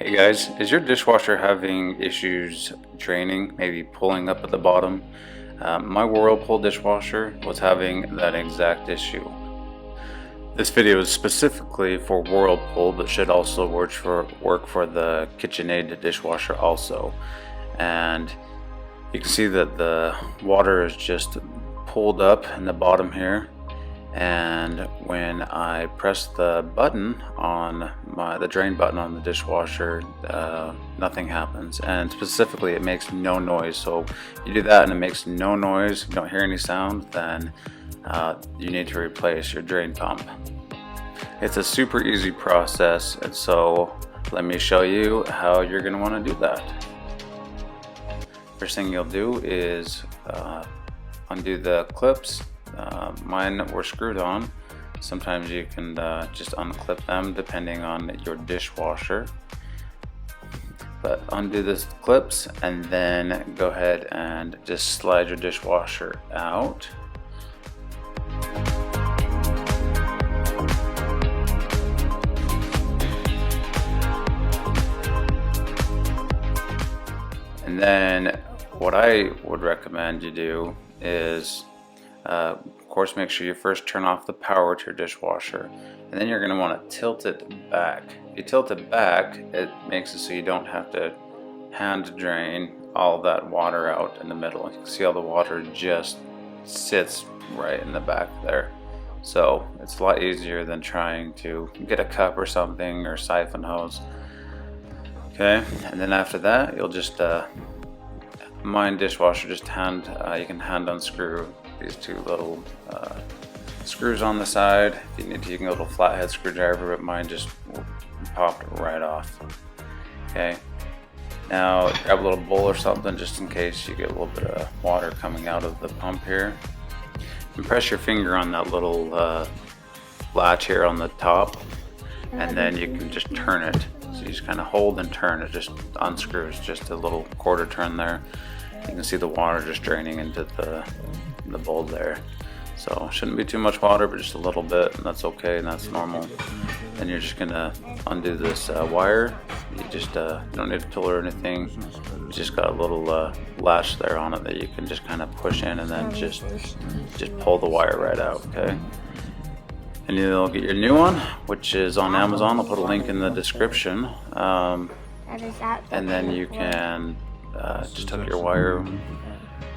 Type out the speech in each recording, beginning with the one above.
Hey guys, is your dishwasher having issues draining, maybe pulling up at the bottom? My Whirlpool dishwasher was having that exact issue. This video is specifically for Whirlpool, but should also work for the KitchenAid dishwasher also. And you can see that the water is just pulled up in the bottom here. And when I press the button on the drain button on the dishwasher, nothing happens, and specifically it makes no noise. So you do that and it makes no noise, you don't hear any sound, then you need to replace your drain pump. It's a super easy process, and so let me show you how you're going to want to do that. First thing you'll do is undo the clips. Mine were screwed on. Sometimes you can just unclip them depending on your dishwasher. But undo the clips and then go ahead and just slide your dishwasher out. And then what I would recommend you do is of course, make sure you first turn off the power to your dishwasher, and then you're going to want to tilt it back. If you tilt it back, it makes it so you don't have to hand drain all that water out in the middle. You can see all the water just sits right in the back there. So it's a lot easier than trying to get a cup or something or siphon hose. Okay, and then after that, you'll just mine dishwasher, just you can hand unscrew these two little screws on the side. If you need to, you can get a little flathead screwdriver, but mine just popped right off. Okay, now grab a little bowl or something just in case you get a little bit of water coming out of the pump here, and press your finger on that little latch here on the top, and then you can just turn it. So you just kind of hold and turn it, just unscrews, just a little quarter turn there. You can see the water just draining into the bowl there. So shouldn't be too much water, but just a little bit, and that's okay, and that's normal. Then you're just gonna undo this wire. You just don't need a tool or anything. You just got a little latch there on it that you can just kind of push in, and then just pull the wire right out. Okay. And you'll get your new one, which is on Amazon. I'll put a link in the description. And then you can just hook your wire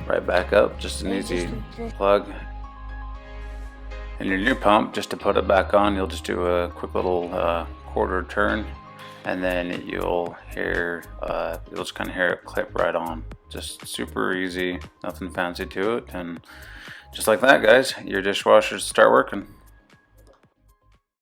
right back up, just an easy plug. And your new pump, just to put it back on, you'll just do a quick little quarter turn, and then you'll just kind of hear it clip right on. Just super easy, nothing fancy to it, and just like that, guys, your dishwashers start working.